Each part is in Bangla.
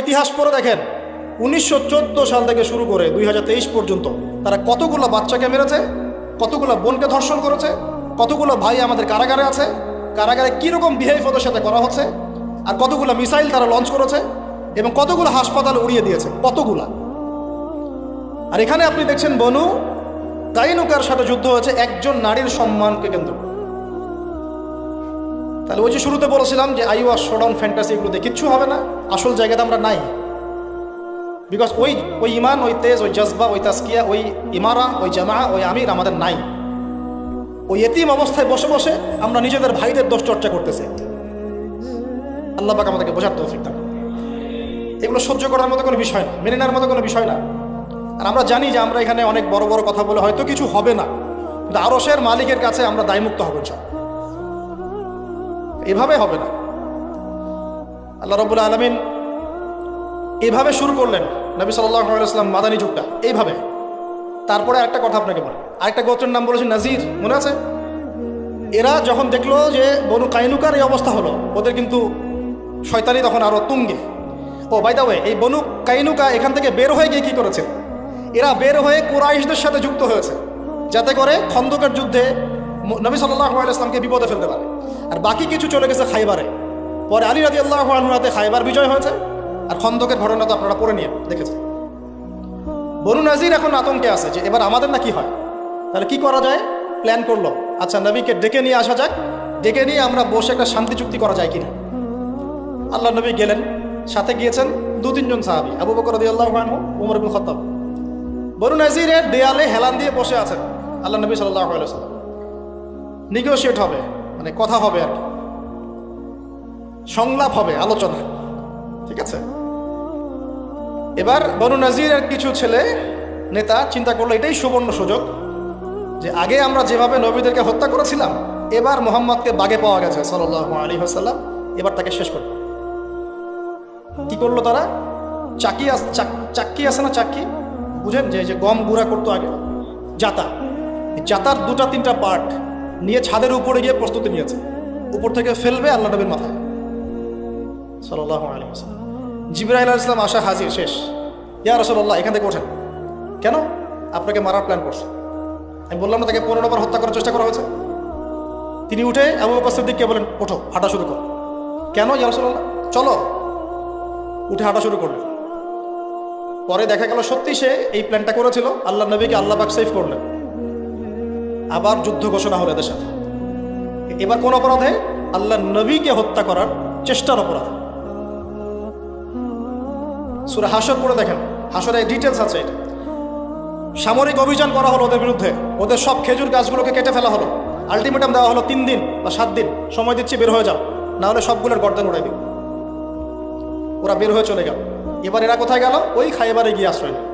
ইতিহাস পড়ে দেখেন 1914 সাল থেকে শুরু করে 2023 পর্যন্ত তারা কতগুলো বাচ্চাকে মেরেছে, কতগুলো বোনকে ধর্ষণ করেছে, কতগুলো ভাই আমাদের কারাগারে আছে, কারাগারে কীরকম বিহেভ ওদের সাথে করা হচ্ছে, আর কতগুলো মিসাইল তারা লঞ্চ করেছে এবং কতগুলো হাসপাতাল উড়িয়ে দিয়েছে, কতগুলা। আর এখানে আপনি দেখছেন বনু কাইনুকার সাথে যুদ্ধ হয়েছে একজন নারীর সম্মানকে কেন্দ্র করে। তাহলে ওই যে শুরুতে বলেছিলাম যে আইওয়া শোডাউন ফ্যান্টাসি, এগুলোতে কিচ্ছু হবে না, আসল জায়গাতে আমরা নাই। বিকজ ওই ইমান, ওই তেজ, ওই জজবা, ওই তাস্কিয়া, ওই ইমারা, ওই জামা, ওই আমির আমাদের নাই। ওই এতিম অবস্থায় বসে বসে আমরা নিজেদের ভাইদের দোষ চর্চা করতেছি। আল্লাহ পাক আমাদেরকে বোঝার তৌফিক দান। এগুলো সহ্য করার মতো কোনো বিষয় না, মেনে নেওয়ার মতো কোনো বিষয় না। আর আমরা জানি যে আমরা এখানে অনেক বড় বড় কথা বলে হয়তো কিছু হবে না, কিন্তু আরশের মালিকের কাছে আমরা দায়মুক্ত হব না, এভাবে হবে না। আল্লাহ রাব্বুল আলামিন এইভাবে শুরু করলেন নবী সাল্লাল্লাহু আলাইহি ওয়াসাল্লাম মাদানী যুগটা এইভাবে। তারপরে একটা কথা আপনাকে বলি, আরেকটা গোত্রের নাম বলেছেন নাজির, মনে আছে? এরা যখন দেখলো যে বনু কাইনুকার এই অবস্থা হলো, ওদের কিন্তু শয়তানি তখন আরো তুঙ্গে। ও বাই দ্য ওয়ে, এই বনু কাইনুকা এখান থেকে বের হয়ে গিয়ে কি করেছে? এরা বের হয়ে কুরাইশদের সাথে যুক্ত হয়েছে, যাতে করে খন্দকের যুদ্ধে নবী সাল্লাল্লাহু আলাইহি ওয়াসাল্লামকে বিপদে ফেলতে পারে। আর বাকি কিছু চলে গেছে খাইবারে। পরে আলী রাদিয়াল্লাহু আনহু হাতে খাইবার বিজয় হয়েছে, আর খন্দকের ঘটনা তো আপনারা পড়ে নিয়ে দেখেছেন। বনু নাজির এখন আতঙ্কে আছে যে এবার আমাদের না কি হয়, তাহলে কি করা যায়? প্ল্যান করলো, আচ্ছা নবীকে ডেকে নিয়ে আসা যাক, ডেকে নিয়ে আমরা বসে একটা শান্তি চুক্তি করা যায় কিনা। আল্লাহ নবী গেলেন, সাথে গিয়েছেন 2-3 জন সাহাবী, আবু বকর রাদিয়াল্লাহু আনহু, ওমর ইবনে খাত্তাব। বনু নাজিরের দেয়ালে হেলান দিয়ে বসে আছেন আল্লাহ নবী সাল্লাল্লাহু আলাইহি ওয়াসাল্লাম। নেগোশিয়েট হবে, মানে কথা হবে আর কি, সংলাপ হবে, আলোচনা, ঠিক আছে? এবার বনু নাজিরের কিছু ছেলে নেতা চিন্তা করলো এটাই সুবর্ণ সুযোগ যে আগে আমরা যেভাবে নবীদেরকে হত্যা করেছিলাম, এবার মুহাম্মদকে বাগে পাওয়া গেছে সাল্লাল্লাহু আলাইহি ওয়াসাল্লাম, এবার তাকে শেষ করবে। কি করলো তারা? চাক্কি আছে না, চাক্কি বুঝেন, যে গম গুঁড়া করতো আগে, জাতার 2-3টা পার্ট নিয়ে ছাদের উপরে গিয়ে প্রস্তুতি নিয়েছে, উপর থেকে ফেলবে আল্লাহ নবীর মাথায় সাল্লাল্লাহু আলাইহি ওয়াসাল্লাম। জিবরাইল আলাইহিস সালাম আসা হাজির, শেষ। ইয়া রাসূলুল্লাহ, এখান থেকে ওঠেন। কেন? আপনাকে মারার প্ল্যান করছে। আমি বললাম না তাকে 15 বার হত্যা করার চেষ্টা করা হয়েছে। তিনি উঠে আবু বকর সিদ্দিককে বলেন, ওঠো, হাঁটা শুরু করো। কেন? ইয়া রাসূলুল্লাহ, চলো। উঠে হাঁটা শুরু করলেন। পরে দেখা গেল সত্যি সে এই প্ল্যানটা করেছিল। আল্লাহ নবীকে আল্লাহ পাক সেভ করলেন। আবার যুদ্ধ ঘোষণা হলো এদের সাথে। এবার কোন অপরাধে? আল্লাহ নবীকে হত্যা করার চেষ্টার অপরাধে। সূরা হাশর পড়ে দেখেন, হাশরে ডিটেলস আছে। এটা সামরিক অভিযান করা হলো ওদের বিরুদ্ধে, ওদের সব খেজুর গাছগুলোকে কেটে ফেলা হলো। আলটিমেটাম দেওয়া হলো 3 দিন বা 7 দিন সময় দিচ্ছি, বের হয়ে যাও, না হলে সবগুলোর গর্দান উড়াই দিও। ওরা বের হয়ে চলে গেল। এবার এরা কোথায় গেল? ওই খাইবারে গিয়ে আশ্রয় নিল।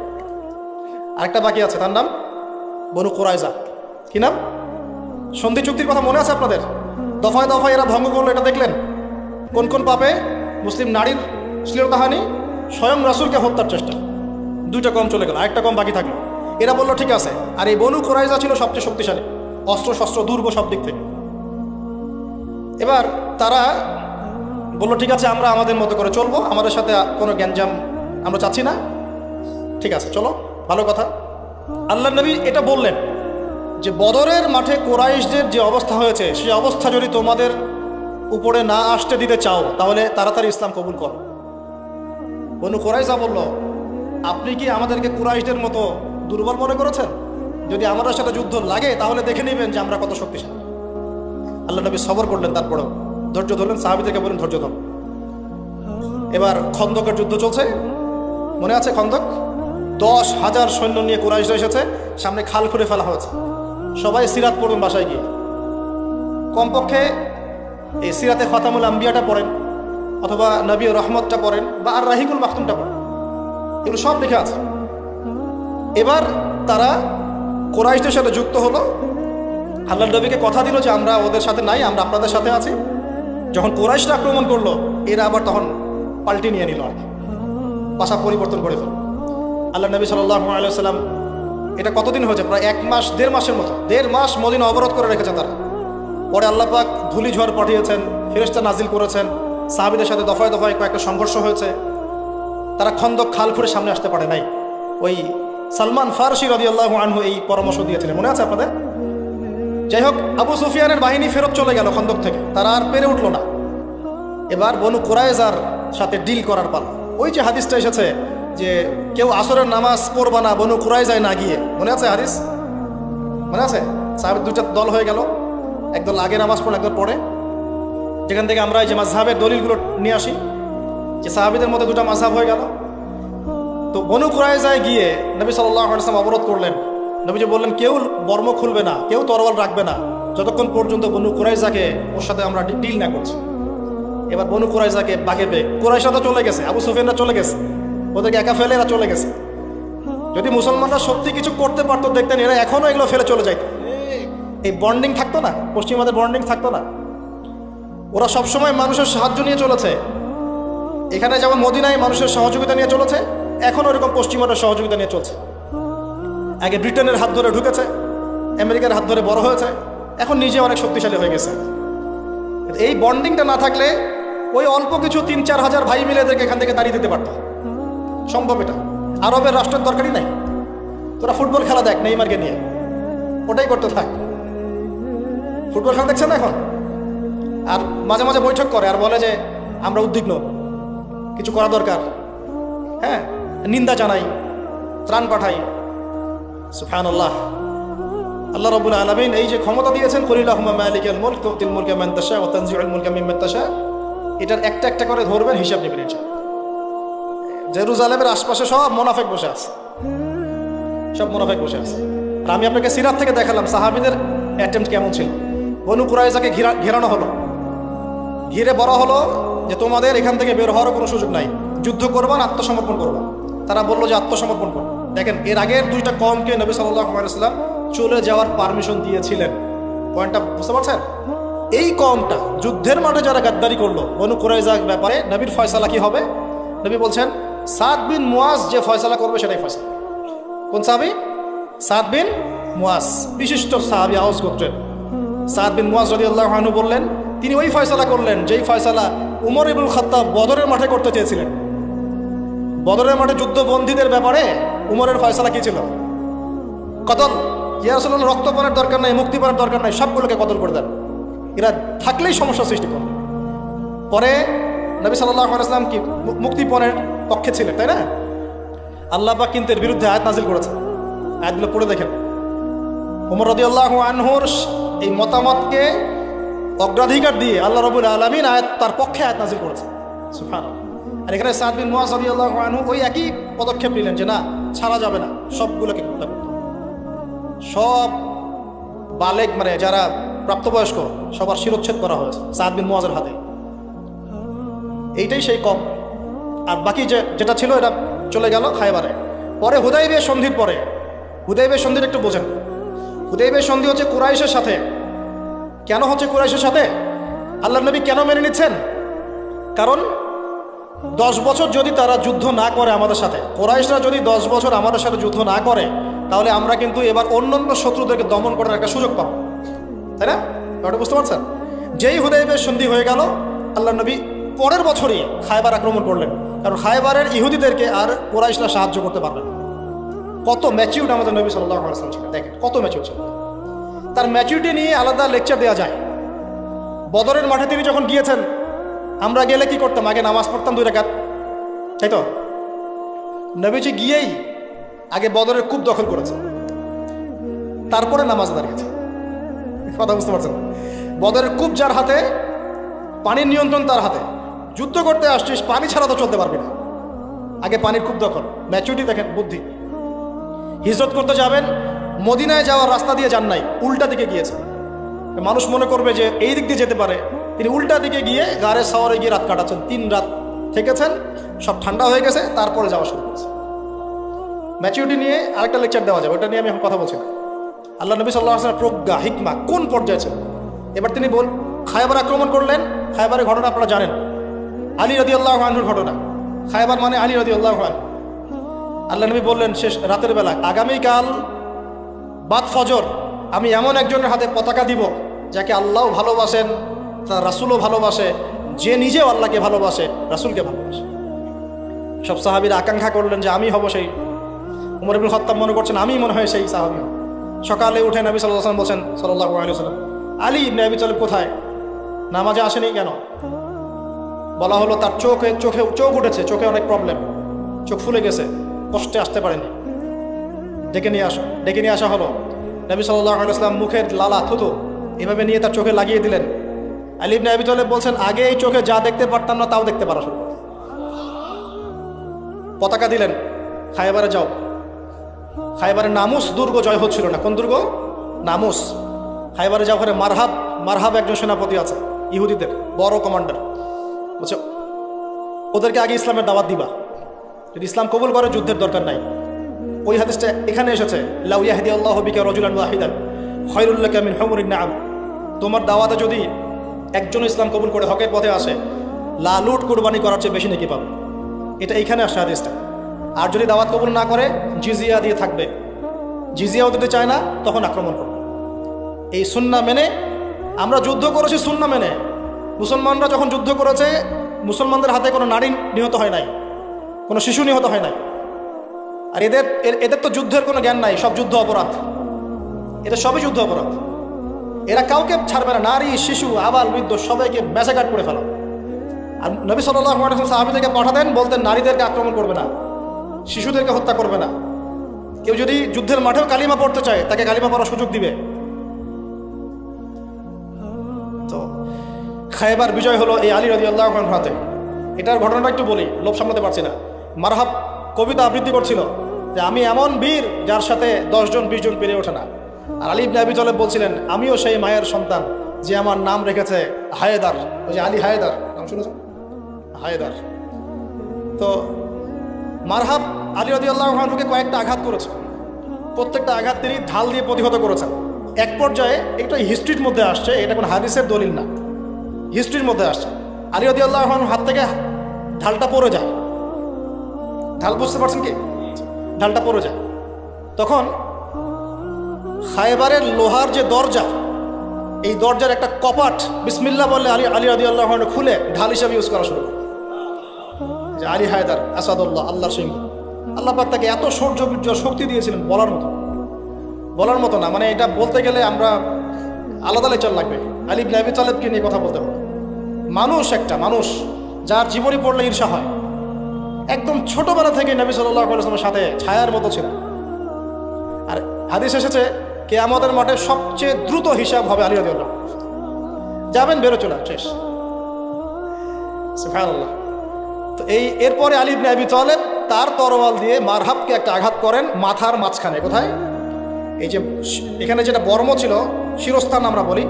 আরেকটা বাকি আছে, তার নাম বনু কুরাইজা। কি নাম? সন্ধি চুক্তির কথা মনে আছে আপনাদের? দফায় দফায় এরা ভঙ্গ করলো, এটা দেখলেন। কোন কোন পাপে? মুসলিম নারীর শ্লীলতাহানি, স্বয়ং রাসূলকে হত্যার চেষ্টা। 2টা কম চলে গেল, আরেকটা কম বাকি থাকলো। এরা বললো ঠিক আছে। আর এই বনু কুরাইজা ছিল সবচেয়ে শক্তিশালী, অস্ত্র শস্ত্র দুর্গ সব দিক থেকে। এবার তারা বললো ঠিক আছে, আমরা আমাদের মতো করে চলবো, আমাদের সাথে কোনো গ্যাঞ্জাম আমরা চাচ্ছি না, ঠিক আছে চলো, ভালো কথা। আল্লাহ নবী এটা বললেন যে বদরের মাঠে কুরাইশদের যে অবস্থা হয়েছে, সেই অবস্থা যদি তোমাদের উপরে না আসতে দিতে চাও, তাহলে তাড়াতাড়ি ইসলাম কবুল করো। বনু কুরাইজা বলল, আপনি কি আমাদেরকে কুরাইশদের মতো দুর্বল মনে করেছেন? যদি আমাদের সাথে যুদ্ধ লাগে তাহলে দেখে নেবেন যে আমরা কত শক্তিশালী। আল্লাহ নবী সবর করলেন, তারপরেও ধৈর্য ধরলেন। সাহাবীদেরকে বলেন ধৈর্য ধর। এবার খন্দকের যুদ্ধ চলছে, মনে আছে খন্দক? 10,000 সৈন্য নিয়ে কুরাইশরা এসেছে, সামনে খাল খুঁড়ে ফেলা হয়েছে। সবাই সিরাত পড়বেন বাসায় গিয়ে, কমপক্ষে এই সিরাতে খতামুল আম্বিয়াটা পড়েন, অথবা নবী রহমতটা পড়েন, বা আর রাহিকুল মাখতুমটা পড়েন, এগুলো সব লেখা আছে। এবার তারা কুরাইশদের সাথে যুক্ত হলো। আল্লাহ নবীকে কথা দিল যে আমরা ওদের সাথে নাই, আমরা আপনাদের সাথে আছি। যখন কুরাইশরা আক্রমণ করলো, এরা আবার তখন পাল্টি নিয়ে নিল, আর কি ভাষা পরিবর্তন করে ফেল। আল্লাহ নবী সাল্লাল্লাহু আলাইহি ওয়াসাল্লাম, এটা কতদিন হয়েছে? প্রায় 1 মাস 1.5 মাসের মতো, 1.5 মাস মদিনা অবরোধ করে রেখেছেন তারা। পরে আল্লাহ পাক ধূলি ঝড় পাঠিয়েছেন, ফেরেশতা নাজিল করেছেন, সাহাবীদের সাথে দফায় দফায় কয়েকটা সংঘর্ষ হয়েছে। তারা খন্দক খাল খুঁড়ে সামনে আসতে পারে নাই। ওই সালমান ফারসি রাদিয়াল্লাহু আনহু এই পরামর্শ দিয়েছিলেন, মনে আছে আপনাদের? যাই হোক, আবু সুফিয়ানের বাহিনী ফেরত চলে গেল খন্দক থেকে, তারা আর পেরে উঠলো না। এবার বনু কুরাইজার সাথে ডিল করার পালা। ওই যে হাদিসটা এসেছে যে কেউ আসরের নামাজ পড়বা না বনু কুরাইজায় না গিয়ে, মনে আছে হাদিস? মনে আছে? সাহাবীর দুটা দল হয়ে গেল, একদল আগে নামাজ পড়ে, একদল পড়ে। যেখান থেকে আমরা এই যে মাযহাবের দলিলগুলো নিয়ে আসি, যে সাহাবীদের মধ্যে দুটা মাযহাব হয়ে গেল। তো বনু কুরাইজায় গিয়ে নবী সাল্লাল্লাহু আলাইহি ওয়াসাল্লাম অবরোধ করলেন। নবীজি বললেন কেউ বর্ম খুলবে না, কেউ তরোয়াল রাখবে না যতক্ষণ পর্যন্ত বনু কুরাইজাকে ওর সাথে আমরা ডিল না করছি। এবার বনু কুরাইজাকে বাগে পেয়ে, কুরাইশরা তো চলে গেছে, আবু সুফিয়ানরা চলে গেছে, ওদেরকে একা ফেলে এরা চলে গেছে। যদি মুসলমানরা সত্যি কিছু করতে পারতো, দেখতেন এরা এখনও এগুলো ফেলে চলে যাইত। এই বন্ডিং থাকতো না, পশ্চিমাদের বন্ডিং থাকতো না। ওরা সবসময় মানুষের সাহায্য নিয়ে চলেছে। এখানে যেমন মদিনায় মানুষের সহযোগিতা নিয়ে চলেছে, এখন ওরকম পশ্চিমাদের সহযোগিতা নিয়ে চলছে। আগে ব্রিটেনের হাত ধরে ঢুকেছে, আমেরিকার হাত ধরে বড় হয়েছে, এখন নিজে অনেক শক্তিশালী হয়ে গেছে। এই বন্ডিংটা না থাকলে ওই অল্প কিছু ৩-৪ হাজার ভাই মিলে এদেরকে এখান থেকে তাড়িয়ে দিতে পারত। সম্ভব এটা? আরবের রাষ্ট্রের দরকারই নাই। তোরা ফুটবল খেলা দেখ নেইমারকে নিয়ে, ওটাই করতে থাক। ফুটবল খেলা দেখছেন না এখন? আর মাঝে মাঝে বৈঠক করে আর বলে যে আমরা উদ্বিগ্ন, কিছু করা দরকার, হ্যাঁ, নিন্দা জানাই, ত্রাণ পাঠাই। সুবহানাল্লাহ। আল্লাহ রাব্বুল আলামিন এই যে ক্ষমতা দিয়েছেন, কুলিল্লাহুম্মা মালিকাল মুলক তুতিল মুলকা মান তাশা ওয়া তানজিউল মুলকা মিম্মান তাশা, এটার একটা একটা করে ধরবেন, হিসাব নেবেন ইনশাআল্লাহ। জেরুজালেমের আশপাশে সব মুনাফিক বসে আছে, সব মুনাফিক বসে আছে। আর আমি আপনাকে সিরাত থেকে দেখালাম সাহাবীদের অ্যাটেম্পট কেমন ছিল। বনু কুরাইজাকে ঘেরানো হলো, ঘিরে বলা হলো যে তোমাদের এখান থেকে বের হওয়ার কোনো সুযোগ নাই, যুদ্ধ করবা না আত্মসমর্পণ করবা। তারা বললো যে আত্মসমর্পণ করো। দেখেন, এর আগের দুইটা কওমকে নবী সাল্লাল্লাহু আলাইহি ওয়াসাল্লাম চলে যাওয়ার পারমিশন দিয়েছিলেন। পয়েন্টটা বুঝতে পারছেন? এই কওমটা যুদ্ধের মাঠে যারা গাদ্দারি করলো বনু কুরাইজার ব্যাপারে, নবীর ফয়সালা কি হবে? নবী বলছেন সাদ বিন মুয়াজ যে ফয়সালা করবে সেটাই ফয়সালা। কোন সাহাবী? সাদ বিন মুয়াজ, বিশিষ্ট সাহাবী, আওস গোত্রের সাদ বিন মুয়াজ রাদিয়াল্লাহু আনহু বললেন, তিনি ওই ফয়সালা করলেন যেই ফয়সালা উমর ইবনুল খাত্তাব বদরের মাঠে করতে চেয়েছিলেন। বদরের মাঠে যুদ্ধবন্দীদের ব্যাপারে উমরের ফয়সালা কি ছিল? কতল। ইয়া রাসূলুল্লাহ, রক্তপানের দরকার নাই, মুক্তিপণের দরকার নাই, সবগুলোকে কতল করে দেন, এরা থাকলেই সমস্যা সৃষ্টি করে। পরে নবী সাল্লাল্লাহু আলাইহি ওয়াসাল্লাম কি মুক্তিপণের পক্ষে ছিলেন, তাই না? আল্লাহ পাক কিন্তু এর বিরুদ্ধে আয়াত নাজিল করেছেন। আয়াতগুলো পড়ে দেখেন। ওমর রাদিয়াল্লাহু আনহুর এই মতামতকে অগ্রাধিকার দিয়ে আল্লাহ রাব্বুল আলামিন তার পক্ষে আয়াত নাজিল করেছেন। সুবহানাল্লাহ। আর এখানে সাদ বিন মুয়াজ রাদিয়াল্লাহু আনহু ওই একই পদক্ষেপ নিলেন যে না, ছাড়া যাবে না, সবগুলোকে হত্যা করতে হবে। সব বালেগ মানে যারা প্রাপ্তবয়স্ক সবার শিরোচ্ছেদ করা হয়েছে সাদ বিন মুয়াজের হাতে। এইটাই সেই কম। আর বাকি যেটা ছিল এটা চলে গেল খায়বারে। পরে হুদাইবিয়া সন্ধির পরে, হুদাইবিয়া সন্ধির একটু বোঝেন। হুদাইবিয়া সন্ধি হচ্ছে কুরাইশের সাথে। কেন হচ্ছে কুরাইশের সাথে? আল্লাহর নবী কেন মেনে নিচ্ছেন? কারণ 10 বছর যদি তারা যুদ্ধ না করে আমাদের সাথে, কুরাইশরা যদি 10 বছর আমাদের সাথে যুদ্ধ না করে, তাহলে আমরা কিন্তু এবার অন্যান্য শত্রুদেরকে দমন করার একটা সুযোগ পাবো, তাই না? ব্যাপারটা বুঝতে পারছেন? যেই হুদাইবিয়া সন্ধি হয়ে গেল, আল্লাহর নবী পরের বছরই খায়বার আক্রমণ করলেন। কারণ খায়বারের ইহুদিদেরকে আর কুরাইশরা সাহায্য করতে পারবে না। কত ম্যাচিউরড আমাদের নবী সাল্লাল্লাহু আলাইহি ওয়াসাল্লাম ছিলেন, দেখেন কত ম্যাচিউরড ছিল। তার ম্যাচিউরিটি নিয়ে আলাদা লেকচার দেওয়া যায়। বদরের মাঠে তিনি যখন গিয়েছেন, আমরা গেলে কি করতাম? আগে নামাজ পড়তাম 2 রাকাত, তাই তো? নবীজি গিয়েই আগে বদরের কূপ দখল করেছে, তারপরে নামাজ দাঁড়িয়েছে। কথা বুঝতে পারছেন? বদরের কূপ যার হাতে, পানির নিয়ন্ত্রণ তার হাতে। যুদ্ধ করতে আসছিস, পানি ছাড়া তো চলতে পারবি না, আগে পানির কূপ দখল। ম্যাচুরিটি দেখেন, বুদ্ধি। হিজরত করতে যাবেন, মদিনায় যাওয়ার রাস্তা দিয়ে যান নাই, উল্টা দিকে গিয়েছেন। মানুষ মনে করবে যে এই দিক দিয়ে যেতে পারে, তিনি উল্টা দিকে গিয়ে গাড়ে সাওয়ারে গিয়ে রাত কাটাচ্ছেন। 3 রাত থেকেছেন, সব ঠান্ডা হয়ে গেছে, তারপরে যাওয়া শুরু করেছে। ম্যাচুরিটি নিয়ে আরেকটা লেকচার দেওয়া যাবে, ওটা নিয়ে আমি এখন কথা বলছি না। আল্লাহ নবী সাল্লাল্লাহু আলাইহি ওয়াসাল্লাম প্রজ্ঞা, হিকমা কোন পর্যায়ে ছিল। এবার তিনি খায়বার আক্রমণ করলেন। খায়বারের ঘটনা আপনারা জানেন, আলী রাদিয়াল্লাহু আনহুর ঘটনা। খায়বার মানে আলী রাদিয়াল্লাহু আনহু। আল্লাহ নবী বললেন শেষ রাতের বেলা, আগামীকাল বাদ ফজর আমি এমন একজনের হাতে পতাকা দিব যাকে আল্লাহও ভালোবাসেন, তার রাসূলও ভালোবাসে, যে নিজেও আল্লাহকে ভালোবাসে, রাসূলকে ভালোবাসে। সব সাহাবীরা আকাঙ্ক্ষা করলেন যে আমি হব সেই। উমর ইবনে খাত্তাব মনে করছেন আমি মনে হয় সেই সাহাবী। সকালে উঠে নবী সাল্লাল্লাহু আলাইহি ওয়াসাল্লাম বলছেন সাল্লাল্লাহু আলাইহি ওয়াসাল্লাম, আলী ইবনে আবি তালিব কোথায়? নামাজে আসেনি কেন? বলা হলো তার চোখ উঠেছে, চোখে অনেক প্রবলেম, চোখ ফুলে গেছে, কষ্টে আসতে পারেনি। ডেকে নিয়ে আসা হলো। নবী সাল্লাল্লাহু আলাইহি ওয়াসাল্লাম মুখের লালা থুতু এভাবে নিয়ে তার চোখে লাগিয়ে দিলেন। আলী ইবনে আবি তালিব বলছেন, আগে এই চোখে যা দেখতে পারতাম না তাও দেখতে পারা শুরু। পতাকা দিলেন, খায়বারে যাও। খায়বারে নামুস দুর্গ জয় হচ্ছিল না। কোন দুর্গ? নামুস। খায়বারে যাও, ওখানে মারহাব একজন সেনাপতি আছে ইহুদিদের বড় কমান্ডার। বলছে ওদেরকে আগে ইসলামের দাওয়াত দিবা, যদি ইসলাম কবুল করে যুদ্ধের দরকার নাই। ওই হাদিসটা এখানে এসেছে, লাউ ইয়াহদিয়াল্লাহু বিকা রাজুলান ওয়াহিদান খায়রুল লাকা মিন হুমুরিন নাআম। তোমার দাওয়াতে যদি একজন ইসলাম কবুল করে হকের পথে আসে, লালুট কুরবানি করার চেয়ে বেশি নেকি পাবে। এটা এইখানে আসে হাদিসটা। আর যদি দাওয়াত কবুল না করে জিজিয়া দিয়ে থাকবে, জিজিয়াও দিতে চায় না, তখন আক্রমণ করবে। এই সুন্নাহ মেনে আমরা যুদ্ধ করেছি। সুন্নাহ মেনে মুসলমানরা যখন যুদ্ধ করেছে, মুসলমানদের হাতে কোনো নারী নিহত হয় নাই, কোনো শিশু নিহত হয় নাই। আর এদের তো যুদ্ধের কোনো জ্ঞান নাই, সব যুদ্ধ অপরাধ, এদের সবই যুদ্ধ অপরাধ। এরা কাউকে ছাড়বে না, নারী শিশু আবাল বৃদ্ধ সবাইকে ম্যাসাকাট করে ফেলা। আর নবী সাল্লাল্লাহু আলাইহি ওয়াসাল্লাম সাহাবীদেরকে পাঠাতেন, বলতেন নারীদেরকে আক্রমণ করবে না, শিশুদেরকে হত্যা করবে না। কেউ যদি যুদ্ধের মাঠেও কালিমা পড়তে চায় তাকে কালিমা পড়ার সুযোগ দিবে। তো খায়বার বিজয় হলো এই আলী রাদিয়াল্লাহু আনহু হাতে। এটার ঘটনাটা একটু বলি, লোভ সামলাতে পারছি না। মারহাব কবিতা আবৃত্তি করছিল যে আমি এমন বীর যার সাথে 10 জন 20 জন পেরে ওঠে না। আর আলী ইবনে আবি তালেব বলছিলেন আমিও সেই মায়ের সন্তান যে আমার নাম রেখেছে হায়দার। ওই যে আলী হায়দার নাম শুনেছেন? হায়দার। তো মারহাব আলী রাদিয়াল্লাহু আনহুকে কয়েকটা আঘাত করেছে, প্রত্যেকটা আঘাত তিনি ঢাল দিয়ে প্রতিহত করেছেন। এক পর্যায়ে এটা হিস্ট্রির মধ্যে আসছে, এটা কোনো হাদিসের দলিল না, হিস্ট্রির মধ্যে আসছে। আলী রাদিয়াল্লাহু আনহুর হাত থেকে ঢালটা পড়ে যায়। ঢাল বুঝতে পারছেন কি? ঢালটা পড়ে যায়। তখন খায়বারের লোহার যে দরজা, এই দরজার একটা কপাট বিসমিল্লাহ বললে আলী রাদিয়াল্লাহু আনহু খুলে ঢাল হিসাবে ইউজ করা শুরু করে। যে আলী হায়দার আসাদুল্লাহ, আল্লাহর সিংহ। আল্লাহ পাক তাকে এত শৌর্য বীর্য শক্তি দিয়েছিলেন বলার মতো না। মানে এটা বলতে গেলে আমরা আলাদা লেকচার লাগবে। আলী ইবনে আবি তালেবকে নিয়ে কথা বলতে হবে। মানুষ যার জীবনী পড়লে ঈর্ষা হয়। একদম ছোটবেলা থেকে নবী সাল্লাল্লাহু আলাইহি ওয়াসাল্লামের সাথে ছায়ার মতো ছিল। আর হাদিস এসেছে কিয়ামতের মাঠে সবচেয়ে দ্রুত হিসাব হবে আলী রাদিয়াল্লাহু আনহু। যাবেন বেরো চলে শেষ। সুবহানাল্লাহ। তো এরপরে আলী ইবনে আবি তালেব তার তরোয়াল দিয়ে মারহাবকে একটা আঘাত করেন মাথার মাঝখানে। কোথায়? এই যে এখানে যেটা বর্ম ছিল, শিরস্থান আমরা বলি,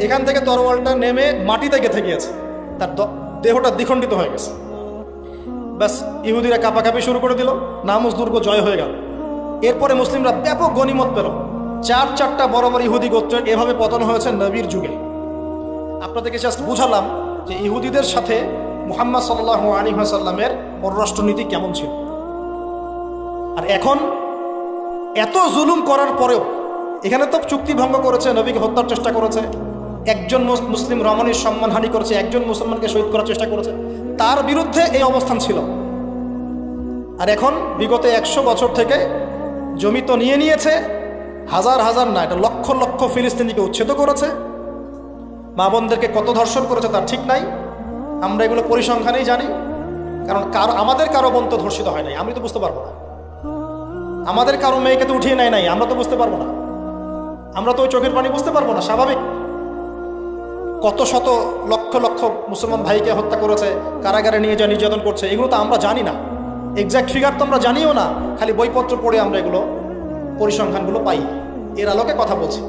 এখান থেকে তরোয়ালটা নেমে মাটিতে গেঁথে গিয়েছে, তার দেহটা দ্বিখণ্ডিত হয়ে গেছে। ব্যাস ইহুদিরা কাঁপাকাঁপি শুরু করে দিল, নামুস দুর্গ জয় হয়ে গেল। এরপরে মুসলিমরা ব্যাপক গনিমত পেল। 4-4টা বড় বড় ইহুদি গোত্রের এভাবে পতন হয়েছে নবীর যুগে। আপনাদেরকে জাস্ট বুঝালাম যে ইহুদিদের সাথে মুহাম্মদ সাল্লাল্লাহু আলাইহি ওয়াসাল্লামের পররাষ্ট্রনীতি কেমন ছিল। আর এখন এত জুলুম করার পরেও এখানে তো চুক্তি ভঙ্গ করেছে, নবীকে হত্যার চেষ্টা করেছে, একজন মুসলিম রমণীর সম্মানহানি করেছে, একজন মুসলমানকে শহীদ করার চেষ্টা করেছে, তার বিরুদ্ধে এই অবস্থান ছিল। আর এখন বিগত 100 বছর থেকে জমি তো নিয়েছে, হাজার হাজার না, এটা লক্ষ লক্ষ ফিলিস্তিনিকে উচ্ছেদ করেছে, মা বোনদেরকে কত ধর্ষণ করেছে তার ঠিক নাই। আমরা এগুলো পরিসংখ্যানেই জানি, কারণ আমাদের কারো বোন তো ধর্ষিত হয় নাই, আমি তো বুঝতে পারবো না। আমাদের কারো মেয়েকে তো উঠিয়ে নেয় নাই, আমরা তো বুঝতে পারবো না। আমরা তো ওই চোখের পানি বুঝতে পারবো না, স্বাভাবিক। কত শত লক্ষ লক্ষ মুসলমান ভাইকে হত্যা করেছে, কারাগারে নিয়ে যা নির্যাতন করছে, এগুলো তো আমরা জানি না। এক্সাক্ট ফিগার তো আমরা জানিও না, খালি বইপত্র পড়ে আমরা এগুলো পরিসংখ্যানগুলো পাই। এর আলোকে কথা বলছি।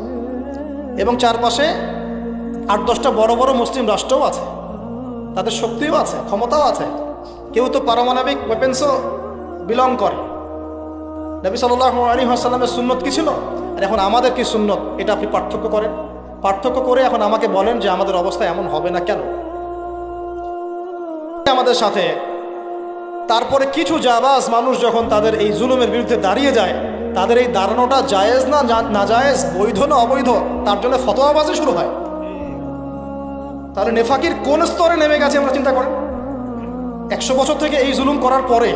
এবং চারপাশে 8-10টা বড় বড় মুসলিম রাষ্ট্রও আছে, তাদের শক্তিও আছে, ক্ষমতাও আছে। কেউ তো পারমাণবিক ওয়েপেন্সও বিলং করে। নবী সাল্লাল্লাহু আলাইহি ওয়াসাল্লামের সুন্নত কি ছিল আর এখন আমাদের কি সুন্নত, এটা আপনি পার্থক্য করেন। পার্থক্য করে এখন আমাকে বলেন যে আমাদের অবস্থা এমন হবে না কেন আমাদের সাথে। তারপরে কিছু জাবাজ মানুষ যখন তাদের এই জুলুমের বিরুদ্ধে দাঁড়িয়ে যায়, তাদের এই দাঁড়ানোটা জায়েজ না নাজায়েজ, বৈধ না অবৈধ, তার জন্য ফতোয়াবাজি শুরু হয়। তাহলে নেফাকির কোন স্তরে নেমে গেছে আমরা চিন্তা করেন। 100 বছর থেকে এই জুলুম করার পরে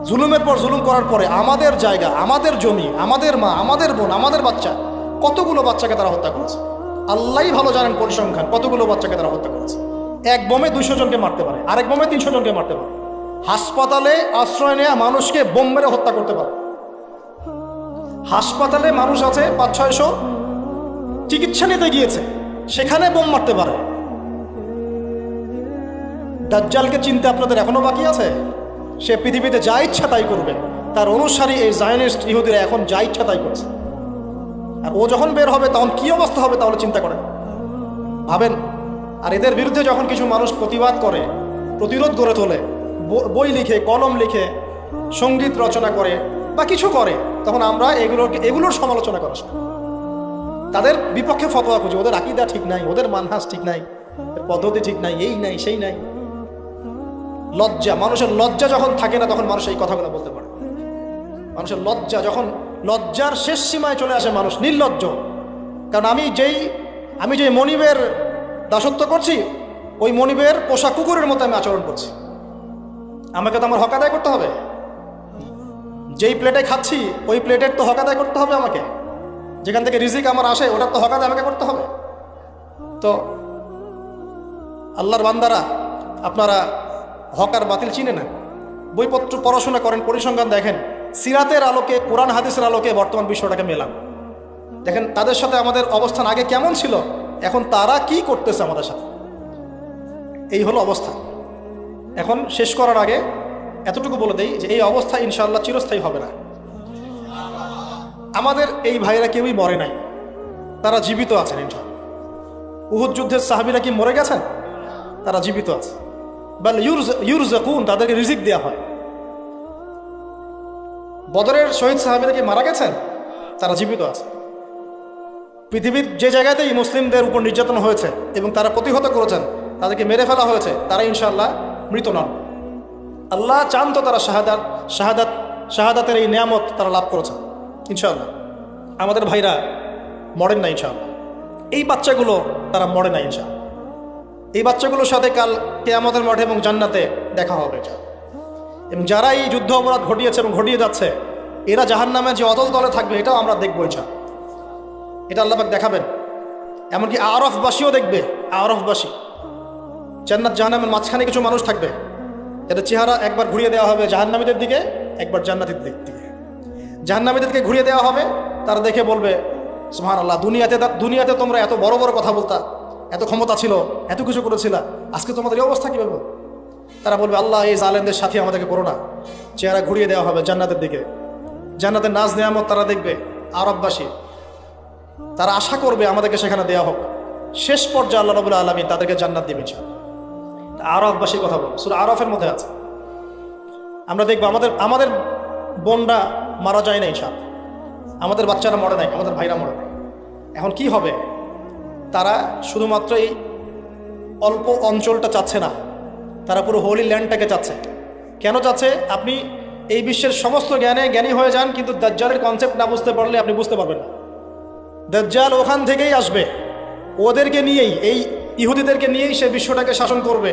জুলুমের পর জুলুম করার পরে আমাদের জায়গা, আমাদের জমি, আমাদের মা, আমাদের বোন, আমাদের বাচ্চা, কতগুলো বাচ্চাকে তারা হত্যা করেছে আল্লাহই ভালো জানেন পরিসংখ্যান, কতগুলো বাচ্চাকে তারা হত্যা করেছে। এক বোমে 200 জনকে মারতে পারে, আরেক বোমে 300 জনকে মারতে পারে। হাসপাতালে আশ্রয় নেওয়া মানুষকে বোম মেরে হত্যা করতে পারে। হাসপাতালে মানুষ আছে 500-600, চিকিৎসা নিতে গিয়েছে, সেখানে বোম মারতে পারে। দাজ্জালকে চিনতে আপনাদের এখনো বাকি আছে? সে পৃথিবীতে যা ইচ্ছা তাই করবে। তার অনুসারী এই জায়নিস্ট ইহুদিরা এখন যা ইচ্ছা তাই করছে। আর ও যখন বের হবে তখন কি অবস্থা হবে তাহলে চিন্তা করেন, ভাবেন। আর এদের বিরুদ্ধে যখন কিছু মানুষ প্রতিবাদ করে, প্রতিরোধ গড়ে তোলে, বই লিখে, কলম লিখে, সঙ্গীত রচনা করে বা কিছু করে, তখন আমরা এগুলোর সমালোচনা করা শুনি। তাদের বিপক্ষে ফতোয়া খুঁজি, ওদের আকীদা ঠিক নাই, ওদের মানহাজ ঠিক নাই, পদ্ধতি ঠিক নাই, এই নাই সেই নাই। লজ্জা, মানুষের লজ্জা যখন থাকে না তখন মানুষ এই কথাগুলো বলতে পারে। মানুষের লজ্জা যখন লজ্জার শেষ সীমায় চলে আসে, মানুষ নির্লজ্জ। কারণ আমি যেই মনিবের দাসত্ব করছি, ওই মনিবের পোষা কুকুরের মতো আমি আচরণ করছি। আমাকে তো আমার হক আদায় করতে হবে। যেই প্লেটে খাচ্ছি ওই প্লেটের তো হক আদায় করতে হবে আমাকে। যেখান থেকে রিজিক আমার আসে ওটার তো হক আদায় আমাকে করতে হবে। তো আল্লাহর বান্দারা, আপনারা হক আর বাতিল চিনে না, বইপত্র পড়াশোনা করেন, পরিসংখ্যান দেখেন, সিরাতের আলোকে, কোরআন হাদিসের আলোকে বর্তমান বিশ্বটাকে মেলান। দেখেন তাদের সাথে আমাদের অবস্থান আগে কেমন ছিল, এখন তারা কি করতেছে আমাদের সাথে। এই হলো অবস্থা। এখন শেষ করার আগে এতটুকু বলে দেই যে এই অবস্থা ইনশাআল্লাহ চিরস্থায়ী হবে না। আমাদের এই ভাইরা কেউই মরে নাই, তারা জীবিত আছেন ইনশাআল্লাহ। উহুদ যুদ্ধের সাহাবীরা কি মরে গেছেন? তারা জীবিত আছে। বাল ইউরযাকুন, তাদেরকে রিজিক দেওয়া হয়। বদরের শহীদ সাহাবীরা কি মারা গেছেন? তারা জীবিত আছে। পৃথিবীর যে জায়গাতেই মুসলিমদের উপর নির্যাতন হয়েছে এবং তারা প্রতিহত করেছেন, তাদেরকে মেরে ফেলা হয়েছে, তারা ইনশাআল্লাহ মৃত নন। আল্লাহ চান তো তারা শাহাদাতের এই নিয়ামত তারা লাভ করেছেন ইনশাআল্লাহ। আমাদের ভাইরা মরেন না ইনশাআল্লাহ। এই বাচ্চাগুলো তারা মরে না ইনশাআল্লাহ। এই বাচ্চাগুলোর সাথে কাল কিয়ামতের মাঠে এবং জান্নাতে দেখা হবে। এবং যারা এই যুদ্ধ অপরাধ ঘটিয়েছে এবং ঘটিয়ে যাচ্ছে, এরা জাহান্নামে যে অতল তলে থাকবে এটাও আমরা দেখবো ইনশাআল্লাহ। এটা আল্লাহ পাক দেখাবেন। এমনকি আরফবাসীও দেখবে। আরফবাসী, জান্নাত জাহান্নামের মাঝখানে কিছু মানুষ থাকবে, এটা চেহারা একবার ঘুরিয়ে দেওয়া হবে জাহান্নামীদের দিকে, একবার জান্নাতীদের দিকে। জাহান্নামীদেরকে ঘুরিয়ে দেওয়া হবে, তারা দেখে বলবে সুবহানাল্লাহ, দুনিয়াতে তোমরা এত বড় বড় কথা বলতা, এত ক্ষমতা ছিল, এত কিছু করেছিলা, আজকে তোমাদের এই অবস্থা কীভাবে? তারা বলবে আল্লাহ এই জালেমদের সাথে আমাদেরকে করো না। চেহারা ঘুরিয়ে দেওয়া হবে জান্নাতের দিকে। জান্নাতের নাজ নেয়ামত তারা দেখবে। আরববাসী, তারা আশা করবে আমাদেরকে সেখানে দেওয়া হোক। শেষ পর্যায়ে আল্লাহ রাব্বুল আলামিন তাদেরকে জান্নাত দিবেন। আরববাসীর কথা বল, সূরা আরফের মধ্যে আছে। আমরা দেখবো আমাদের বোনরা মারা যায় না ইনশাআল্লাহ, আমাদের বাচ্চারা মরে নাই, আমাদের ভাইরা মরে নাই। এখন কি হবে? তারা শুধুমাত্র এই অল্প অঞ্চলটা চাচ্ছে না, তারা পুরো হোলি ল্যান্ডটাকে চাচ্ছে। কেন চাচ্ছে? আপনি এই বিশ্বের সমস্ত জ্ঞানী হয়ে যান, কিন্তু দাজ্জালের কনসেপ্ট না বুঝতে পারলে আপনি বুঝতে পারবেন না। দাজ্জাল ওখান থেকেই আসবে, ওদেরকে নিয়েই, এই ইহুদিদেরকে নিয়েই সে বিশ্বটাকে শাসন করবে।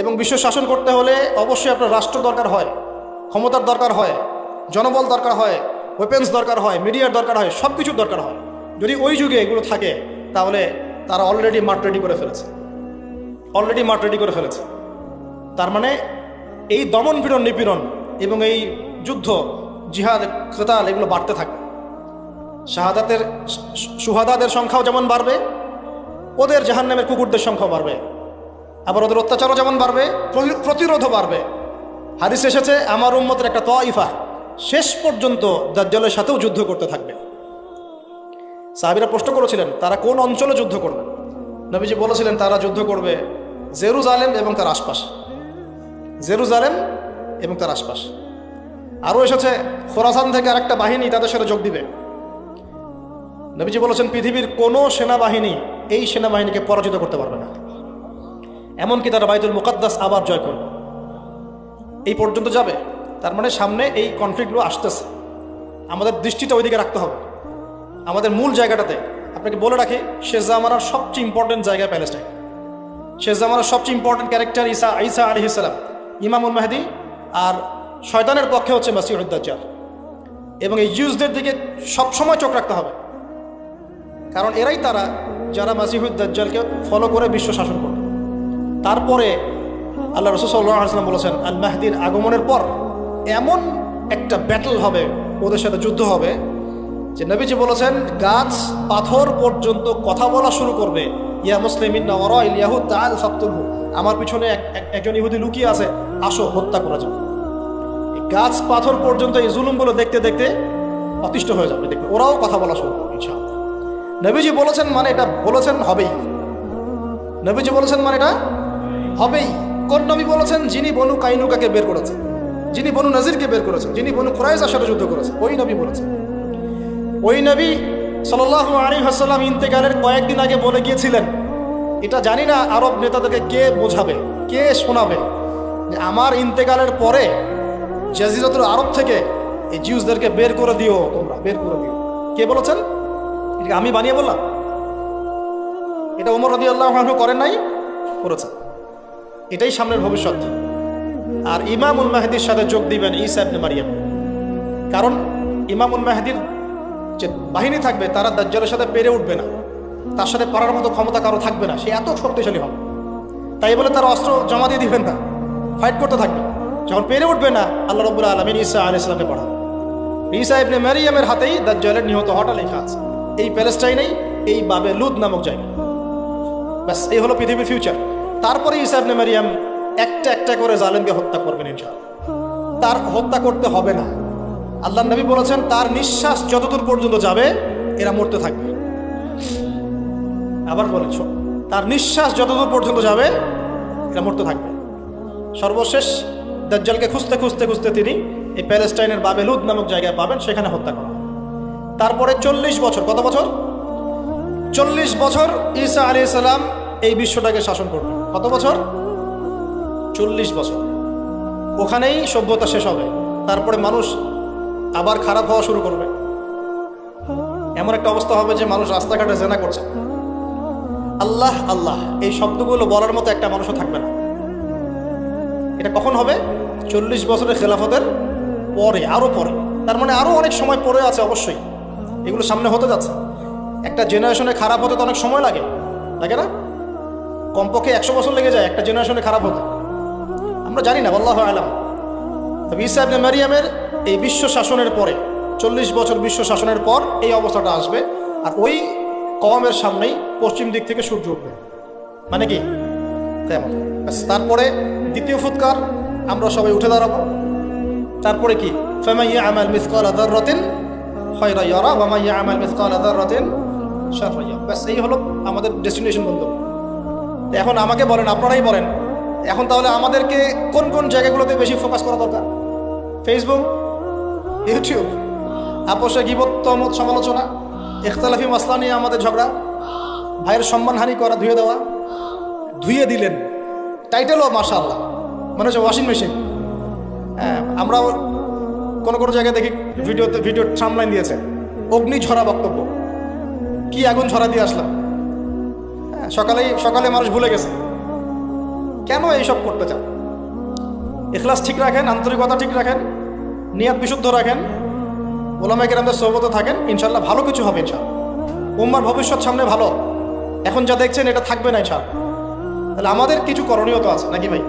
এবং বিশ্ব শাসন করতে হলে অবশ্যই আপনার রাষ্ট্র দরকার হয়, ক্ষমতার দরকার হয়, জনবল দরকার হয়, ওয়েপেন্স দরকার হয়, মিডিয়ার দরকার হয়, সব কিছুর দরকার হয়। যদি ওই যুগে এগুলো থাকে তাহলে তারা অলরেডি মাঠ রেডি করে ফেলেছে। তার মানে এই দমন পীড়ন, নিপীড়ন এবং এই যুদ্ধ, জিহাদ, কেতাল এগুলো বাড়তে থাকবে। শুহাদাদের সংখ্যাও যেমন বাড়বে, ওদের জাহান্নামের কুকুরদের সংখ্যাও বাড়বে। আবার ওদের অত্যাচারও যেমন বাড়বে, প্রতিরোধও বাড়বে। হাদিস এসেছে আমার উম্মতের একটা তাইফা শেষ পর্যন্ত দাজ্জালের সাথেও যুদ্ধ করতে থাকবে। সাহাবীরা প্রশ্ন করেছিলেন তারা কোন অঞ্চলে যুদ্ধ করবে? নবীজি বলেছিলেন তারা যুদ্ধ করবে জেরুজালেম এবং তার আশপাশ। আরও এসেছে খোরাসান থেকে আরেকটা বাহিনী তাদের সাথে যোগ দিবে। নবীজি বলেছেন পৃথিবীর কোনো সেনাবাহিনী এই সেনাবাহিনীকে পরাজিত করতে পারবে না। এমনকি তারা বাইতুল মুকাদ্দাস আবার জয় করবে, এই পর্যন্ত যাবে। তার মানে সামনে এই কনফ্লিক্টগুলো আসতেছে, আমাদের দৃষ্টিটা ওইদিকে রাখতে হবে, আমাদের মূল জায়গাটাতে। আপনাকে বলে রাখি, শেষ জামানার সবচেয়ে ইম্পর্টেন্ট জায়গা প্যালেস্টাইন। শেষ জামানার সবচেয়ে ইম্পর্টেন্ট ক্যারেক্টার ঈসা আলাইহিস সালাম, ইমামুল মাহদি আর শয়তানের পক্ষে হচ্ছে মাসিহুদ দাজ্জাল। এবং এই জিউসদের দিকে সবসময় চোখ রাখতে হবে, কারণ এরাই তারা যারা মাসিহুদ দাজ্জালকে ফলো করে বিশ্ব শাসন করবে। তারপরে আল্লাহ রাসূল সাল্লাল্লাহু আলাইহি ওয়াসাল্লাম বলেছেন, আল মাহদির আগমনের পর এমন একটা ব্যাটল হবে, ওদের সাথে যুদ্ধ হবে, যে নবীজি বলেছেন গাছ পাথর পর্যন্ত কথা বলা শুরু করবে, ইয়া মুসলিমিন ওয়ারাইল ইয়াহুদ তাআল ফাকতুলহু, আমার পিছনে একজন ইহুদি লুকিয়ে আছে, আসো হত্যা করা যাবে। গাছ পাথর পর্যন্ত এই জুলুমগুলো দেখতে দেখতে অতিষ্ঠ হয়ে যাবে, দেখবে ওরাও কথা বলা শুরু করবে ইনশাআল্লাহ। নবীজি বলেছেন মানে এটা বলেছেন হবেই, নবীজি বলেছেন মানে এটা হবেই। কোন নবী বলেছেন? যিনি বনু কাইনুকাকে বের করেছেন, যিনি বনু নাজিরকে বের করেছেন, যিনি বনু কুরাইজার সাথে যুদ্ধ করেছেন, ওই নবী বলেছেন। ওই নবী সাল্লাল্লাহু আলাইহি ওয়াসাল্লাম ইন্তেকালের কয়েকদিন আগে বলে গিয়েছিলেন, এটা জানি না আরব নেতাদেরকে কে বোঝাবে, কে শোনাবে, যে আমার ইন্তেকালের পরে জাজিরাতুল আরব থেকে এই জিউসদেরকে বের করে দিও, তোমরা বের করে দিও। কে বলেছেন? এটা আমি বানিয়ে বললাম? এটা ওমর রাদিয়াল্লাহু আনহু করেন নাই? করেছেন। এটাই সামনের ভবিষ্যৎ। আর ইমামুল মাহদির সাথে যোগ দিবেন ঈসা ইবনে মারিয়াম, কারণ ইমামুল মাহদির যে বাহিনী থাকবে তারা দাজ্জালের সাথে পেরে উঠবে না, তার সাথে পারার মতো ক্ষমতা কারো থাকবে না, সে এত শক্তিশালী হবে। তাই বলে তারা অস্ত্র জমা দিয়ে দিবেন না, ফাইট করতে থাকবে। যখন পেরে উঠবে না, আল্লাহ রাব্বুল আলামিন ঈসা আলাইহিস সালামকে পাঠান। ঈসা ইবনে মারিয়ামের হাতেই দাজ্জালের নিহত হওয়াটা লেখা আছে, এই প্যালেস্টাইনেই, এই বাবে লুদ নামক জায়গায়। ব্যাস, এই হলো পৃথিবীর ফিউচার। তারপরে ঈসা ইবনে মারিয়াম একটা একটা করে জালেমকে হত্যা করবেন ইনশাআল্লাহ। তার হত্যা করতে হবে না, আল্লাহ নবী বলেছেন তার নিঃশ্বাস যতদূর পর্যন্ত যাবে এরা মরতে থাকবে। আবার বলেছ, তার নিঃশ্বাস যতদূর পর্যন্ত যাবে এরা মরতে থাকবে। সর্বশেষ দাজ্জালকে খুঁজতে খুঁজতে খুঁজতে তিনি এই প্যালেস্টাইনের বাবেলুদ নামক জায়গায় পাবেন, সেখানে হত্যা করা। তারপরে 40 বছর, কত বছর? 40 বছর ঈসা আলাইহিস সালাম এই বিশ্বটাকে শাসন করবেন। কত বছর? 40 বছর। ওখানেই সভ্যতা শেষ হবে। তারপরে মানুষ আবার খারাপ হওয়া শুরু করবে, এমন একটা অবস্থা হবে যে মানুষ রাস্তাঘাটে জেনা করছে। আল্লাহ আল্লাহ এই শব্দগুলো বলার মতো একটা মানুষও থাকবে না। এটা কখন হবে? 40 বছরের খেলাফতের পরে, আরো পরে। তার মানে আরো অনেক সময় পরে আছে অবশ্যই, এগুলো সামনে হতে যাচ্ছে। একটা জেনারেশনে খারাপ হতে তো অনেক সময় লাগে, লাগে না? কমপক্ষে 100 বছর লেগে যায় একটা জেনারেশনে খারাপ হতে। আমরা জানি না, আল্লাহু আ'লাম। তবে ঈসা ইবনে মারিয়ামের এই বিশ্ব শাসনের পরে, 40 বছর বিশ্ব শাসনের পর এই অবস্থাটা আসবে। আর ওই কওমের সামনেই পশ্চিম দিক থেকে সূর্য উঠবে, মানে কি কিয়ামত। তারপরে দ্বিতীয় ফুৎকার, আমরা সবাই উঠে দাঁড়াবো। তারপরে কি? ফামান ইয়া'মাল মিসকালা যাররাতিন খায়রান ইয়ারা ওয়া মান ইয়া'মাল মিসকালা যাররাতিন শাররান ইয়ারা। ব্যাস, এই হলো আমাদের ডেস্টিনেশন বন্ধু। এখন আমাকে বলেন, আপনারাই বলেন, এখন তাহলে আমাদেরকে কোন কোন জায়গাগুলোতে বেশি ফোকাস করা দরকার? ফেসবুক, ইউটিউব, আপোষে গীবত, তহমত, সমালোচনা, ইখতিলাফি মাসলা নিয়ে আমাদের ঝগড়া, ভাইয়ের সম্মানহানি করা, ধুয়ে দেওয়া। ধুয়ে দিলেন, টাইটেলও মাশাআল্লাহ, মানে হচ্ছে ওয়াশিং মেশিন। হ্যাঁ, আমরাও কোনো কোনো জায়গায় দেখি ভিডিও সামলাইন দিয়েছে, অগ্নি ঝরা বক্তব্য। কি আগুন ঝরা দিয়ে আসলাম? হ্যাঁ, সকালে মানুষ ভুলে গেছে। কেন এইসব করতে চান? ইখলাস ঠিক রাখেন, আন্তরিকতা ঠিক রাখেন, নিয়াত বিশুদ্ধ রাখেন, ওলামায়ে কেরামদের সোহবতে থাকেন, ইনশাল্লাহ ভালো কিছু হবে ইনশাআল্লাহ। উম্মার ভবিষ্যৎ সামনে ভালো। এখন যা দেখছেন এটা থাকবে না ইনশাআল্লাহ। তাহলে আমাদের কিছু করণীয় তো আছে নাকি ভাই?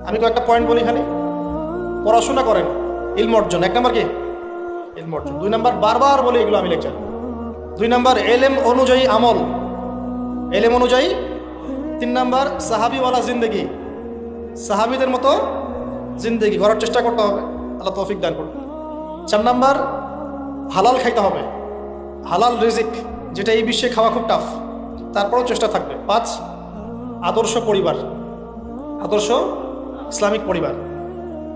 আমি তো একটা পয়েন্ট বলি, এখানে পড়াশোনা করেন, ইলম অর্জন। 1 নম্বর কি? ইলম অর্জন। 2 নম্বর, বারবার বলি এগুলো আমি লেকচার। 2 নম্বর, এলেম অনুযায়ী আমল, এলেম অনুযায়ী। 3 নম্বর, সাহাবিওয়ালা জিন্দেগি, সাহাবিদের মতো জিন্দেগি করার চেষ্টা করতে হবে, আল্লাহ তৌফিক দান করুন। 4 নম্বর, হালাল খাইতে হবে, হালাল রিজিক, যেটা এই বিশ্বে খাওয়া খুব টাফ, তারপরেও চেষ্টা থাকবে। 5, আদর্শ পরিবার, আদর্শ ইসলামিক পরিবার।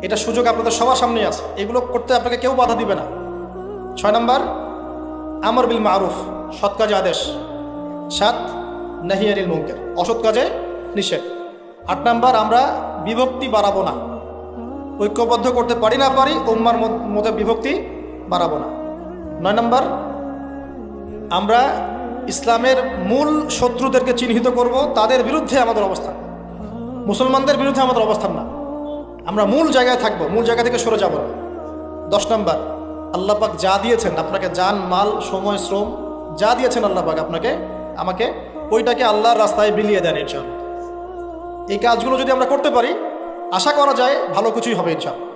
এটা সুযোগ আপনাদের সবার সামনেই আছে, এগুলো করতে আপনাকে কেউ বাধা দিবে না। 6 নম্বর, আমর বিল মারুফ, সৎ কাজে আদেশ। 7, নাহি আনিল মুনকার, অসৎ কাজে নিষেধ। 8 নম্বর, আমরা বিভক্তি বাড়াবো না, ঐক্যবদ্ধ করতে পারি না পারি, উম্মার মধ্যে বিভক্তি বাড়াবো না। 9 নম্বর, আমরা ইসলামের মূল শত্রুদেরকে চিহ্নিত করব, তাদের বিরুদ্ধে আমাদের অবস্থান, মুসলমানদের বিরুদ্ধে আমাদের অবস্থান না। আমরা মূল জায়গায় থাকবো, মূল জায়গা থেকে সরে যাব না। 10 নম্বর, আল্লাহ পাক যা দিয়েছেন আপনাকে, জান মাল সময় শ্রম যা দিয়েছেন আল্লাহ পাক আপনাকে আমাকে, ওইটাকে আল্লাহর রাস্তায় বিলিয়ে দেন ইনশাআল্লাহ। এই কাজগুলো যদি আমরা করতে পারি, আশা করা যায় ভালো কিছুই হবে ইনশাআল্লাহ।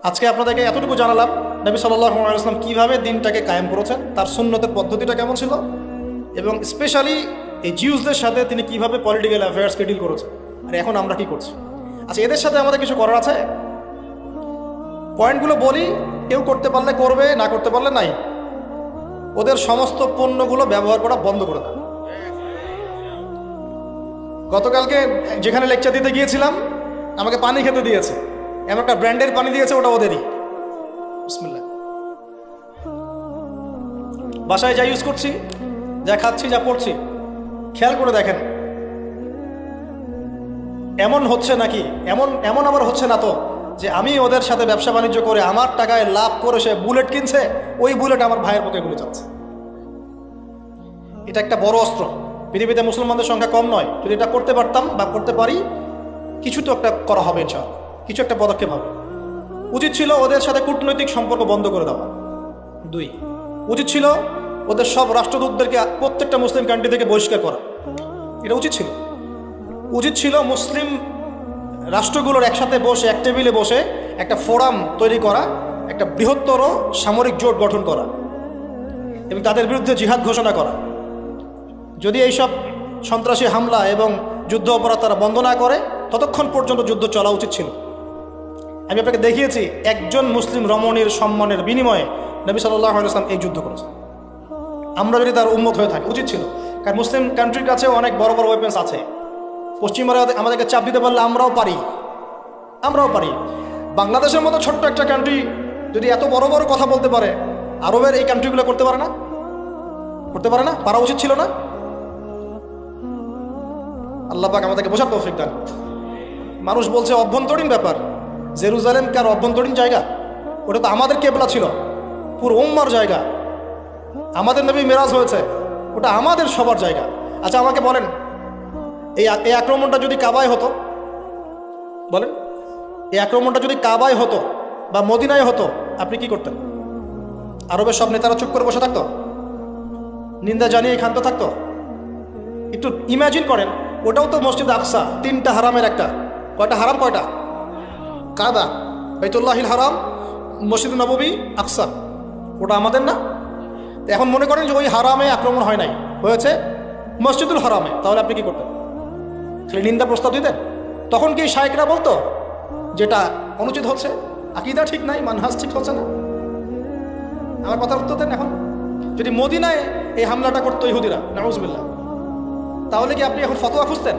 আজকে আপনাদেরকে এতটুকু জানালাম নবী সাল্লাল্লাহু আলাইহি ওয়াসাল্লাম কীভাবে দিনটাকে কায়েম করেছেন, তার সুন্নতের পদ্ধতিটা কেমন ছিল, এবং স্পেশালি এই জিউসদের সাথে তিনি কীভাবে পলিটিক্যাল অ্যাফেয়ার্সকে ডিল করেছেন, আর এখন আমরা কি করছি। আচ্ছা, এদের সাথে আমাদের কিছু করার আছে? পয়েন্টগুলো বলি, কেউ করতে পারলে করবে, না করতে পারলে নাই। ওদের সমস্ত পণ্যগুলো ব্যবহার করা বন্ধ করে দেন। গতকালকে যেখানে লেকচার দিতে গিয়েছিলাম আমাকে পানি খেতে দিয়েছে, এমন একটা ব্র্যান্ডের পানি দিয়েছে, ওটা ওদেরই। বিসমিল্লাহ। বাসায় যা ইউজ করছি, যা খাচ্ছি, যা পড়ছি, খেয়াল করে দেখেন এমন হচ্ছে নাকি, এমন আমার হচ্ছে না তো যে আমি ওদের সাথে ব্যবসা বাণিজ্য করে আমার টাকায় লাভ করে সে বুলেট কিনছে, ওই বুলেট আমার ভাইয়ের পক্ষে গুলি যাচ্ছে। এটা একটা বড় অস্ত্র। পৃথিবীতে মুসলমানদের সংখ্যা কম নয়। যদি এটা করতে পারতাম বা করতে পারি, কিছু তো একটা করা হবে ইনশাআল্লাহ, কিছু একটা পদক্ষেপ হবে। উচিত ছিল ওদের সাথে কূটনৈতিক সম্পর্ক বন্ধ করে দেওয়া। 2, উচিত ছিল ওদের সব রাষ্ট্রদূতদেরকে প্রত্যেকটা মুসলিম কান্ট্রি থেকে বহিষ্কার করা। এটা উচিত ছিল। উচিত ছিল মুসলিম রাষ্ট্রগুলোর একসাথে বসে, এক টেবিলে বসে একটা ফোরাম তৈরি করা, একটা বৃহত্তর সামরিক জোট গঠন করা এবং তাদের বিরুদ্ধে জিহাদ ঘোষণা করা। যদি এইসব সন্ত্রাসী হামলা এবং যুদ্ধ অপরাধ তারা বন্ধ না করে, ততক্ষণ পর্যন্ত যুদ্ধ চলা উচিত ছিল। আমি আপনাকে দেখিয়েছি একজন মুসলিম রমণীর সম্মানের বিনিময়ে নবী সাল্লাল্লাহু আলাইহি ওয়াসাল্লাম এই যুদ্ধ করেছেন। আমরা যদি তার উম্মত হয়ে থাকি, উচিত ছিল। কারণ মুসলিম কান্ট্রির কাছেও অনেক বড় বড় ওয়েপেন্স আছে। পশ্চিমারা আমাদেরকে চাপ দিতে পারলে আমরাও পারি। বাংলাদেশের মতো ছোট্ট একটা কান্ট্রি যদি এত বড় বড় কথা বলতে পারে, আরবের এই কান্ট্রিগুলো করতে পারে না? পারা উচিত ছিল না? আল্লাহ পাক আমাদেরকে বোঝার তৌফিক দান। মানুষ বলছে অভ্যন্তরীণ ব্যাপার, জেরুজালেম কার অভ্যন্তরীণ জায়গা? ওটা তো আমাদের কেবলা ছিল, পুরো উম্মার জায়গা। আমাদের নবী মেরাজ হয়েছে, ওটা আমাদের সবার জায়গা। আচ্ছা, আমাকে বলেন, এই আক্রমণটা যদি কাবায় হতো, বলেন, এই আক্রমণটা যদি কাবায় হতো বা মদিনায় হতো, আপনি কি করতেন? আরবের সব নেতারা চুপ করে বসে থাকতো? নিন্দা জানিয়ে ক্ষান্ত থাকতো? একটু ইমাজিন করেন, ওটাও তো মসজিদ আকসা, 3টা হারামের একটা। কয়টা হারাম? কয়টা? কাবা, বাইতুল্লাহিল হারাম, মসজিদ নববী, আকসা। ওটা আমাদের না? এখন মনে করেন যে ওই হারামে আক্রমণ হয় নাই, হয়েছে মসজিদুল হারামে, তাহলে আপনি কি করতেন? খালি নিন্দা প্রস্তাব দিতেন? তখন কি শায়েকরা বলতো যেটা অনুচিত হচ্ছে, আকীদা ঠিক নাই, মানহাজ ঠিক হচ্ছে না? আমার কথার উত্তর দেন। এখন যদি মদিনায় এই হামলাটা করতো ইহুদিরা, নাউজুবিল্লাহ, তাহলে কি আপনি এখন ফতোয়া খুঁজতেন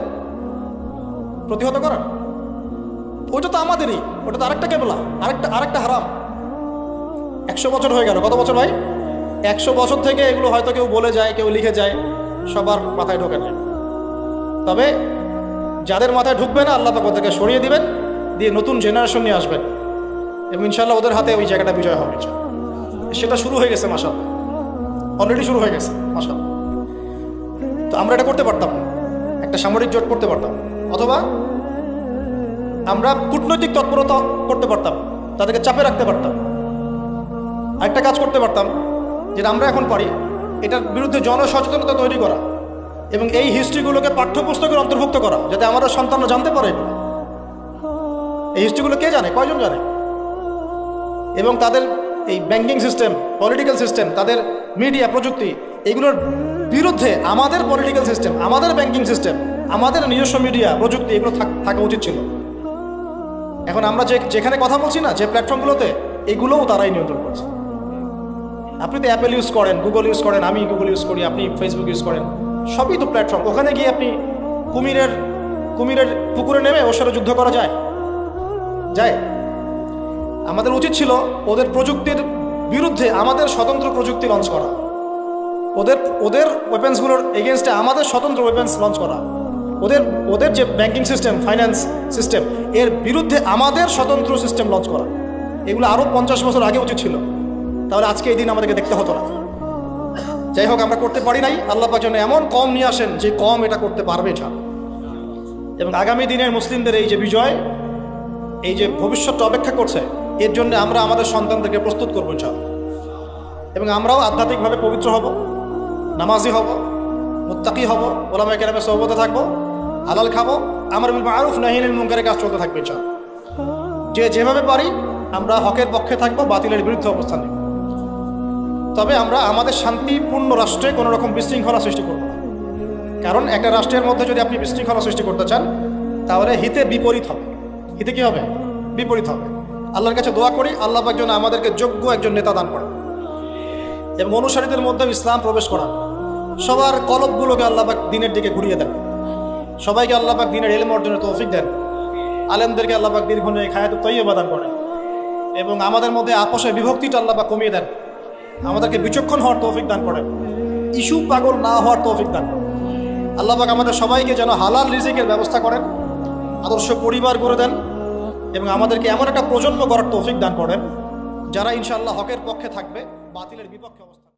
প্রতিহত করার? ওইটা তো আমাদেরই, ওটা তো আরেকটা কেবলা, আরেকটা হারাম। 100 বছর হয়ে গেল। কত বছর ভাই? 100 বছর থেকে এগুলো হয়তো কেউ বলে যায়, কেউ লিখে যায়, সবার মাথায় ঢোকে না। তবে যাদের মাথায় ঢুকবে না, আল্লাহ পাক ওদেরকে সরিয়ে দিবেন, দিয়ে নতুন জেনারেশন নিয়ে আসবেন এবং ইনশাআল্লাহ ওদের হাতে ওই জায়গাটা বিজয় হবে। সেটা শুরু হয়ে গেছে মাশাআল্লাহ, অলরেডি শুরু হয়ে গেছে মাশাআল্লাহ। তো আমরা এটা করতে পারতাম, একটা সামরিক জোট করতে পারতাম, অথবা আমরা কূটনৈতিক তৎপরতা করতে পারতাম, তাদেরকে চাপে রাখতে পারতাম। আরেকটা কাজ করতে পারতাম যেটা আমরা এখন পারি, এটার বিরুদ্ধে জনসচেতনতা তৈরি করা এবং এই হিস্ট্রিগুলোকে পাঠ্যপুস্তকের অন্তর্ভুক্ত করা, যাতে আমাদের সন্তানরা জানতে পারে। এই হিস্ট্রিগুলো কে জানে? কয়জন জানে? এবং তাদের এই ব্যাংকিং সিস্টেম, পলিটিক্যাল সিস্টেম, তাদের মিডিয়া, প্রযুক্তি, এগুলোর বিরুদ্ধে আমাদের পলিটিক্যাল সিস্টেম, আমাদের ব্যাংকিং সিস্টেম, আমাদের নিজস্ব মিডিয়া, প্রযুক্তি, এগুলো থাকা উচিত ছিল। এখন আমরা যেখানে কথা বলছি না, যে প্ল্যাটফর্মগুলোতে, এগুলোও তারাই নিয়ন্ত্রণ করছে। আপনি তো অ্যাপেল ইউজ করেন, গুগল ইউজ করেন, আমি গুগল ইউজ করি, আপনি ফেসবুক ইউজ করেন, সবই তো প্ল্যাটফর্ম। ওখানে গিয়ে আপনি কুমিরের পুকুরে নেমে ওর সাথে যুদ্ধ করা যায়? আমাদের উচিত ছিল ওদের প্রযুক্তির বিরুদ্ধে আমাদের স্বতন্ত্র প্রযুক্তি লঞ্চ করা, ওদের ওয়েপেন্সগুলোর এগেনস্টে আমাদের স্বতন্ত্র ওয়েপেন্স লঞ্চ করা, ওদের যে ব্যাংকিং সিস্টেম, ফাইন্যান্স সিস্টেম, এর বিরুদ্ধে আমাদের স্বতন্ত্র সিস্টেম লঞ্চ করা। এগুলো আরও 50 বছর আগে উচিত ছিল, তাহলে আজকে এই দিন আমাদেরকে দেখতে হতো না। যাই হোক, আমরা করতে পারি নাই। আল্লাহ পাক যেন এমন কম নিয়ে আসেন যে কম এটা করতে পারবে। এবং আগামী দিনের মুসলিমদের এই যে বিজয়, এই যে ভবিষ্যৎটা অপেক্ষা করছে, এর জন্য আমরা আমাদের সন্তানদেরকে প্রস্তুত করবো ইনশাআল্লাহ। এবং আমরাও আধ্যাত্মিকভাবে পবিত্র হব, নামাজি হব, মুত্তাকি হব, ওলামায়ে কেরামের সোহবতে থাকবো, হালাল খাবো, আমর বিল মারুফ নাহি আনিল মুনকারের কাজ চলতে থাকবে ইনশাআল্লাহ। যে যেভাবে পারি আমরা হকের পক্ষে থাকবো, বাতিলের বিরুদ্ধে অবস্থান নেব। তবে আমরা আমাদের শান্তিপূর্ণ রাষ্ট্রে কোনো রকম বিশৃঙ্খলা সৃষ্টি করব না। কারণ একটা রাষ্ট্রের মধ্যে যদি আপনি বিশৃঙ্খলা সৃষ্টি করতে চান, তাহলে হিতে বিপরীত হবে। হিতে কি হবে? বিপরীত হবে। আল্লাহর কাছে দোয়া করি আল্লাহ পাক যেন আমাদেরকে যোগ্য একজন নেতা দান করেন এবং অনুসারীদের মধ্যে ইসলাম প্রবেশ করান। সবার কলবগুলোকে আল্লাহ পাক দ্বীনের দিকে ঘুরিয়ে দেন। সবাইকে আল্লাহ পাক দ্বীনের ইলম অর্জনের তৌফিক দেন। আলেমদেরকে আল্লাহ পাক দীর্ঘদিন হায়াতুত তাইয়্যিবা দান করেন এবং আমাদের মধ্যে আপোষের বিভক্তিটা আল্লাহ পাক কমিয়ে দেন। আমাদেরকে বিচক্ষণ হওয়ার তৌফিক দান করেন, ইস্যু পাগল না হওয়ার তৌফিক দান করেন। আল্লাহ পাক আমাদের সবাইকে যেন হালাল রিজিকের ব্যবস্থা করেন, আদর্শ পরিবার গড়ে দেন এবং আমাদেরকে এমন একটা প্রজন্ম গড়ার তৌফিক দান করেন যারা ইনশাআল্লাহ হকের পক্ষে থাকবে, বাতিলের বিপক্ষে অবস্থান।